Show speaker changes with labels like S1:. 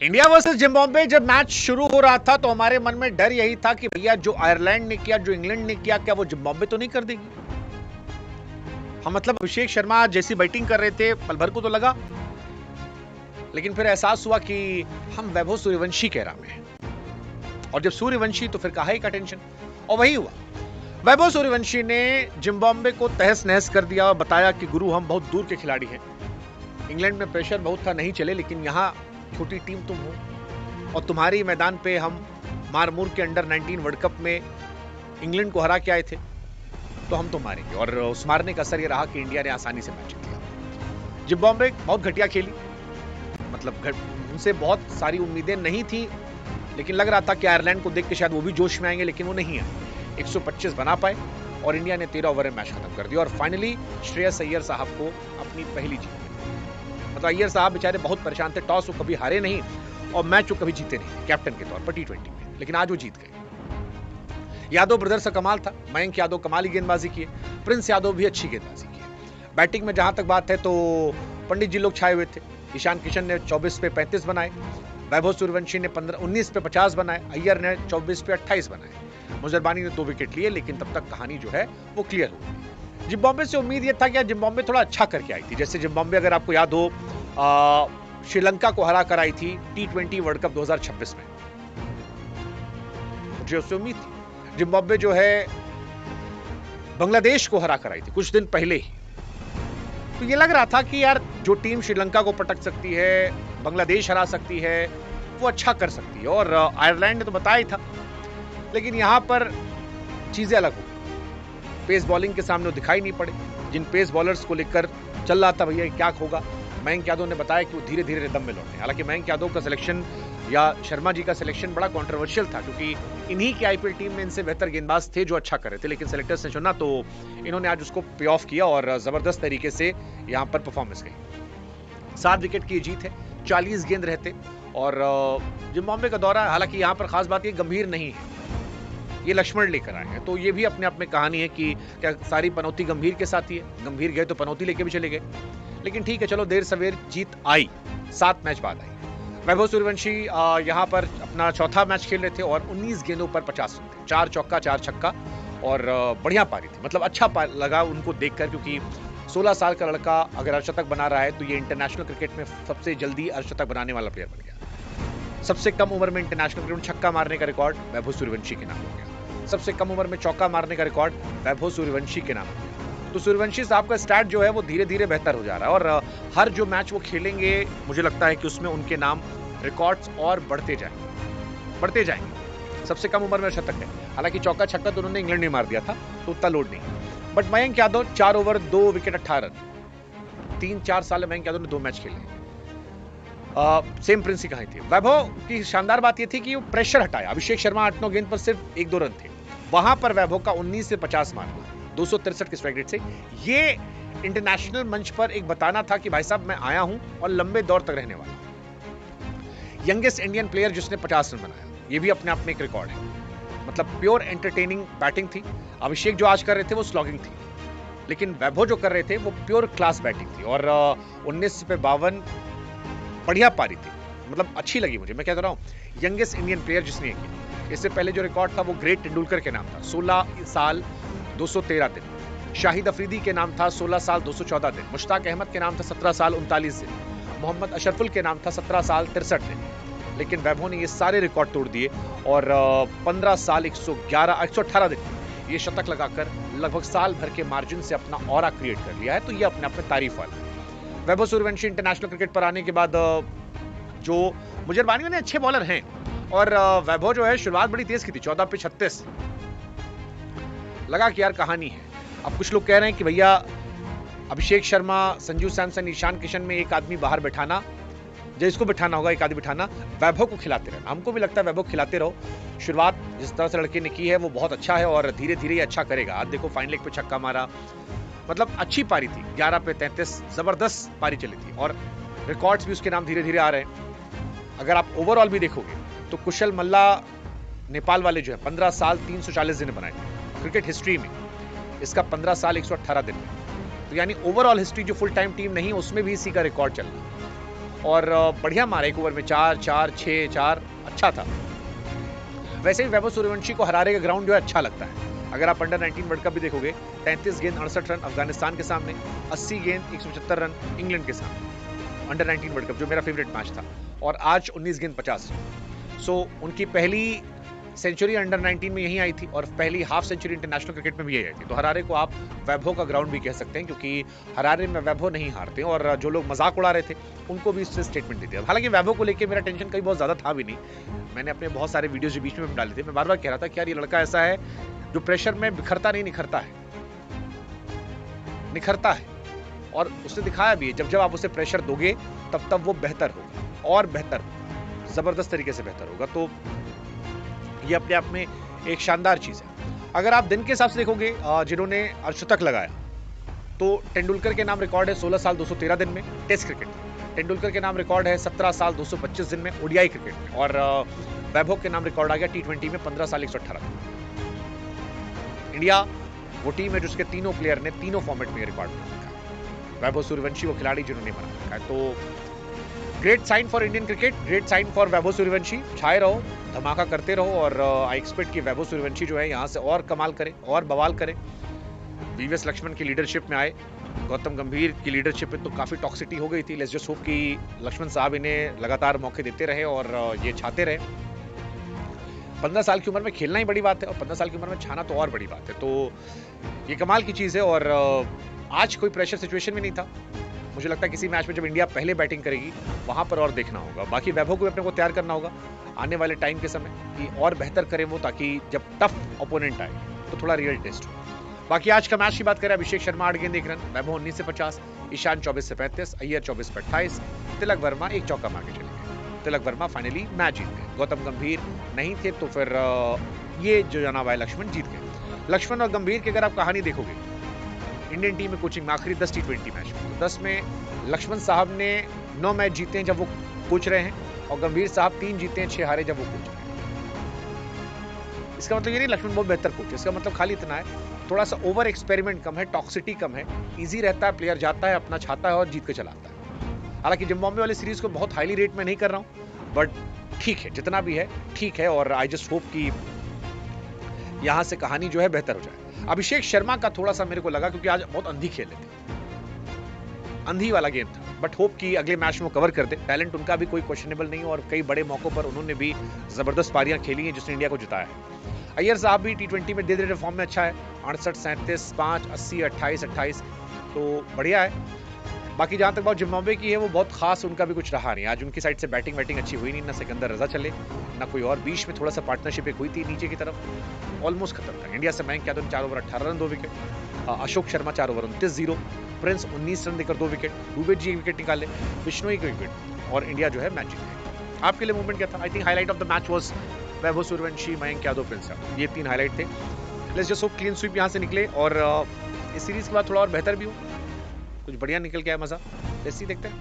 S1: India versus Zimbabwe जब match शुरू हो रहा था तो हमारे मन में डर यही था कि भैया जो आयरलैंड ने किया, जो इंग्लैंड ने किया, क्या वो जिम्बाब्वे तो नहीं कर देगी। हम मतलब अभिषेक शर्मा जैसी बैटिंग कर रहे थे पल भर को तो लगा, लेकिन फिर एहसास हुआ कि हम वैभव सूर्यवंशी के राह में हैं। और जब सूर्यवंशी तो फिर कहा ही का टेंशन, और वही हुआ। वैभव सूर्यवंशी ने जिम्बाब्वे को तहस नहस कर दिया और बताया कि गुरु हम बहुत दूर के खिलाड़ी हैं। इंग्लैंड में प्रेशर बहुत था, नहीं चले, लेकिन यहाँ छोटी टीम तुम हो और तुम्हारी मैदान पे हम मारमूर के अंडर 19 वर्ल्ड कप में इंग्लैंड को हरा के आए थे, तो हम तो मारेंगे। और उस मारने का असर ये रहा कि इंडिया ने आसानी से मैच जीत लिया। जिम्बाब्वे बहुत घटिया खेली, मतलब उनसे बहुत सारी उम्मीदें नहीं थी, लेकिन लग रहा था कि आयरलैंड को देख के शायद वो भी जोश में आएंगे, लेकिन वो नहीं आए। 125 बना पाए और इंडिया ने 13 ओवर में मैच खत्म कर दिया और फाइनली श्रेयस अय्यर साहब को अपनी पहली जीत मिली। मतलब अय्यर साहब बेचारे बहुत परेशान थे, टॉस वो कभी हारे नहीं और मैच वो कभी जीते नहीं कैप्टन के तौर पर T20 में, लेकिन आज वो जीत गए। यादव ब्रदर्स का कमाल था, मयंक यादव कमाल ही गेंदबाजी किए, प्रिंस यादव भी अच्छी गेंदबाजी की। बैटिंग में जहां तक बात है तो पंडित जी लोग छाए हुए थे। ईशान किशन ने 24 पे 35 बनाए, वैभव सूर्यवंशी ने 19 पे 50 बनाए, अय्यर ने 24 पे 28 बनाए, मुजरबानी ने 2 विकेट लिए, लेकिन तब तक कहानी जो है वो क्लियर हो गई। जिम्बाब्वे से उम्मीद यह था कि जिम्बाब्वे थोड़ा अच्छा करके आई थी। जैसे जिम्बाब्वे अगर आपको याद हो श्रीलंका को हरा कर आई थी T20 वर्ल्ड कप 2026 में, मुझे उससे उम्मीद थी। जिम्बाब्वे जो है बांग्लादेश को हरा कर आई थी कुछ दिन पहले ही, तो ये लग रहा था कि यार जो टीम श्रीलंका को पटक सकती है, बांग्लादेश हरा सकती है, वो अच्छा कर सकती है। और आयरलैंड ने तो बताया ही था, लेकिन यहां पर चीजें अलग हो गई। पेस बॉलिंग के सामने वो दिखाई नहीं पड़े। जिन पेस बॉलर्स को लेकर चल रहा था भैया क्या होगा, मयंक यादव ने बताया कि वो धीरे धीरे रिदम में लौटे। हालांकि मयंक यादव का सिलेक्शन या शर्मा जी का सिलेक्शन बड़ा कंट्रोवर्शियल था, क्योंकि इन्हीं की आईपीएल टीम में इनसे बेहतर गेंदबाज थे जो अच्छा कर रहे थे, लेकिन सेलेक्टर्स ने चुना तो इन्होंने आज उसको पे ऑफ किया और जबरदस्त तरीके से यहां पर परफॉर्मेंस गई। 7 विकेट की जीत है, 40 गेंद रहते। और जिम्बाब्वे का दौरा, हालांकि यहां पर खास बात ये गंभीर नहीं है, ये लक्ष्मण लेकर आए हैं, तो ये भी अपने आप में कहानी है कि क्या सारी पनौती गंभीर के साथ ही है। गंभीर गए तो पनौती लेके भी चले गए, लेकिन ठीक है, चलो देर सवेर जीत आई, 7 मैच बाद आई। वैभव सूर्यवंशी यहां पर अपना चौथा मैच खेल रहे थे और 19 गेंदों पर 50 रन थे, 4 चौका 4 छक्का और बढ़िया पारी थी। मतलब अच्छा लगा उनको देखकर, क्योंकि 16 साल का लड़का अगर अर्धशतक बना रहा है तो ये इंटरनेशनल क्रिकेट में सबसे जल्दी अर्धशतक बनाने वाला प्लेयर बन गया। सबसे कम उम्र में इंटरनेशनल क्रिकेट में छक्का मारने का रिकॉर्ड वैभव सूर्यवंशी के नाम हो गया। सबसे कम उम्र में चौका मारने का रिकॉर्ड वैभव सूर्यवंशी के नाम हो गया। तो सूर्यवंशी साहब का स्टैट जो है वो धीरे धीरे बेहतर हो जा रहा है और हर जो मैच वो खेलेंगे मुझे लगता है कि उसमें उनके नाम रिकॉर्ड्स और बढ़ते जाएंगे। सबसे कम उम्र में शतक है, हालांकि चौका छक्का तो उन्होंने इंग्लैंड में मार दिया था तो उतना लोड नहीं। But Mayank Yadav 4 over 2 wicket 18 run, 3-4 साल में मयंक यादव ने 2 मैच खेले। सेम प्रिंस की कहानी थी। वैभव की शानदार बात यह थी कि वो प्रेशर हटाया। अभिषेक शर्मा 8-9 गेंद पर सिर्फ 1-2 रन थे, वहां पर वैभव का 19 से 50 मारना, 263 के स्ट्राइक रेट से। ये इंटरनेशनल मंच पर एक बताना था कि भाई साहब मैं आया हूं और लंबे दौर तक रहने वाला। यंगेस्ट इंडियन प्लेयर जिसने 50 रन बनाया, ये भी अपने आप में एक रिकॉर्ड है। मतलब प्योर एंटरटेनिंग बैटिंग थी। अभिषेक जो आज कर रहे थे वो स्लॉगिंग थी, लेकिन वैभव जो कर रहे थे वो प्योर क्लास बैटिंग थी। और 19 पे 52 बढ़िया पारी थी, मतलब अच्छी लगी मुझे। मैं कहता रहा हूं यंगेस्ट इंडियन प्लेयर जिसने की। इससे पहले जो रिकॉर्ड था वो ग्रेट तेंदुलकर के नाम था, 16 साल 213 दिन। शाहिद अफरीदी के नाम था 16 साल 214 दिन। मुश्ताक अहमद के नाम था 17 साल 39 दिन। मोहम्मद अशरफुल के नाम था 17 साल 63 दिन। लेकिन वैभव ने ये सारे रिकॉर्ड तोड़ दिए और 15 साल 118 दिन ये शतक लगाकर लगभग साल भर के मार्जिन से अपना ऑरा क्रिएट कर लिया है। तो ये अपने आप में तारीफ वाला है। वैभव सूर्यवंशी इंटरनेशनल क्रिकेट पर आने के बाद जो मुजरबानी में अच्छे बॉलर हैं, और वैभव जो है शुरुआत बड़ी तेज की थी, 14 पे 36। लगा कि यार कहानी है। अब कुछ लोग कह रहे हैं कि भैया अभिषेक शर्मा, संजू सैमसन, ईशान किशन में एक आदमी बाहर बैठाना, जिसको बिठाना होगा एक आदमी बिठाना, वैभव को खिलाते रहना। हमको भी लगता है वैभव खिलाते रहो। शुरुआत जिस तरह से लड़के ने की है वो बहुत अच्छा है और धीरे धीरे ये अच्छा करेगा। आज देखो फाइनल लेग पे छक्का मारा, मतलब अच्छी पारी थी। 11 पे 33 जबरदस्त पारी चली थी और रिकॉर्ड्स भी उसके नाम धीरे धीरे आ रहे हैं। अगर आप ओवरऑल भी देखोगे तो कुशल मल्ला नेपाल वाले जो है 15 साल 340 दिन बनाए क्रिकेट हिस्ट्री में, इसका 15 साल 118 दिन में। तो यानी ओवरऑल हिस्ट्री जो फुल टाइम टीम नहीं उसमें भी इसी का रिकॉर्ड चल रहा है। और बढ़िया मारा, एक ओवर में 4 4 6 4, अच्छा था। वैसे ही वैभव सूर्यवंशी को हरारे का ग्राउंड जो है अच्छा लगता है। अगर आप अंडर 19 वर्ल्ड कप भी देखोगे, 33 गेंद 68 रन अफगानिस्तान के सामने, 80 गेंद 175 रन इंग्लैंड के सामने। अंडर 19 वर्ल्ड कप जो मेरा फेवरेट मैच था, और आज 19 गेंद 50 रन। सो उनकी पहली सेंचुरी अंडर 19 में यही आई थी, और पहली हाफ सेंचुरी इंटरनेशनल क्रिकेट में भी यही आई थी। तो हरारे को आप वैभव का ग्राउंड भी कह सकते हैं, क्योंकि हरारे में वैभव नहीं हारते। और जो लोग मजाक उड़ा रहे थे उनको भी इससे स्टेटमेंट दे दिया। हालांकि वैभव को लेकर मेरा टेंशन कहीं बहुत ज्यादा था भी नहीं, मैंने अपने बहुत सारे वीडियोज बीच में डाले थे। मैं बार बार कह रहा था कि यार ये लड़का ऐसा है जो प्रेशर में बिखरता नहीं, निखरता है, निखरता है। और उसने दिखाया भी है, जब जब आप उसे प्रेशर दोगे तब तब वो बेहतर होगा, और बेहतर, जबरदस्त तरीके से बेहतर होगा। तो ये अपने आप में एक शानदार चीज है। अगर आप दिन के हिसाब से देखोगे, जिन्होंने अर्धशतक लगाया, तो तेंदुलकर के नाम रिकॉर्ड है 16 साल 213 दिन में टेस्ट क्रिकेट। तेंदुलकर के नाम रिकॉर्ड है 17 साल 225 दिन में ओडीआई क्रिकेट में। और वैभव के नाम रिकॉर्ड आ गया टी20 में 15 साल 118 दिन। इंडिया वो टीम है जिसके तीनों प्लेयर ने तीनों फॉर्मेट में रिकॉर्ड बना रखा है। वैभव सूर्यवंशी वो खिलाड़ी जिन्होंने बना रखा है। तो great sign for Indian cricket, great sign for Vaibhav Suryavanshi. छाए रहो, धमाका करते रहो, और आई एक्सपेक्ट कि वैभव सूर्यवंशी जो है यहाँ से और कमाल करे, और बवाल करे। वीवीएस लक्ष्मण की लीडरशिप में आए, गौतम गंभीर की लीडरशिप में तो काफी टॉक्सिटी हो गई थी। लेट्स जस्ट होप कि लक्ष्मण साहब इन्हें लगातार मौके देते रहे और ये छाते रहे। 15 साल की उम्र में खेलना ही बड़ी बात है, और 15 साल की उम्र में छाना तो और बड़ी बात है। तो ये कमाल की चीज है। और आज कोई प्रेशर सिचुएशन में नहीं था। मुझे लगता है किसी मैच में जब इंडिया पहले बैटिंग करेगी वहां पर और देखना होगा। बाकी वैभव को भी अपने को तैयार करना होगा आने वाले टाइम के समय कि और बेहतर करे वो, ताकि जब टफ ओपोनेंट आए तो थोड़ा रियल टेस्ट हो। बाकी आज का मैच की बात करें, अभिषेक शर्मा 8 गेंद 1 रन, वैभव 19 से 50, ईशान 24 से 35, अय्यर 24 पे 28, तिलक वर्मा 1 चौका मार के चले गए। तिलक वर्मा फाइनली मैच जीत गए। गौतम गंभीर नहीं थे, तो फिर ये जो जाना हुआ लक्ष्मण जीत गए। लक्ष्मण और गंभीर की अगर आप कहानी देखोगे, इंडियन टीम में कोचिंग में आखिरी 10 टी20 मैच में, 10 में लक्ष्मण साहब ने 9 मैच जीते हैं जब वो कोच रहे हैं, और गंभीर साहब 3 जीते हैं 6 हारे जब वो कोच रहे हैं। इसका मतलब ये नहीं लक्ष्मण बहुत बेहतर कोच है, इसका मतलब खाली इतना है थोड़ा सा ओवर एक्सपेरिमेंट कम है, टॉक्सिटी कम है, इजी रहता है, प्लेयर जाता है अपना छाता है और जीत के चलाता है। हालांकि जिम्बाब्वे वाली सीरीज को बहुत हाईली रेट में नहीं कर रहा हूं, बट ठीक है, जितना भी है ठीक है। और आई जस्ट होप कि यहां से कहानी जो है बेहतर हो जाए। अभिषेक शर्मा का थोड़ा सा मेरे को लगा, क्योंकि आज बहुत अंधी खेले थे, अंधी वाला गेम था, बट होप कि अगले मैच में वो कवर कर दे। टैलेंट उनका भी कोई क्वेश्चनेबल नहीं, और कई बड़े मौकों पर उन्होंने भी जबरदस्त पारियां खेली हैं जिसने इंडिया को जिताया है। अय्यर साहब भी टी20 में धीरे धीरे फॉर्म में अच्छा है, 68 37 5 80 28 28, तो बढ़िया है। बाकी जहां तक बात जिम्बाब्वे की है, वो बहुत खास उनका भी कुछ रहा नहीं। आज उनकी साइड से बैटिंग अच्छी हुई नहीं, ना सिकंदर रजा चले ना कोई और। बीच में थोड़ा सा पार्टनरशिप एक हुई थी नीचे की तरफ, ऑलमोस्ट खत्म था। इंडिया से Mayank Yadav 4 over 18 run 2 wicket, Ashok Sharma 4 over 29-0, Prince 19 run देकर 2 विकेट, दुबे जी 1 विकेट निकाले, बिश्नोई 1 विकेट, और इंडिया जो है मैच जीत गई। आपके लिए मूवमेंट क्या था? I think highlight of the match was Vaibhav Suryavanshi, Mayank Yadav, Prince Yadav, ये 3 हाईलाइट थे। Let's just hope clean sweep यहाँ से निकले, और इस सीरीज के बाद थोड़ा और बेहतर भी हो, कुछ बढ़िया निकल के आया, मजा। लेट्स सी, देखते हैं।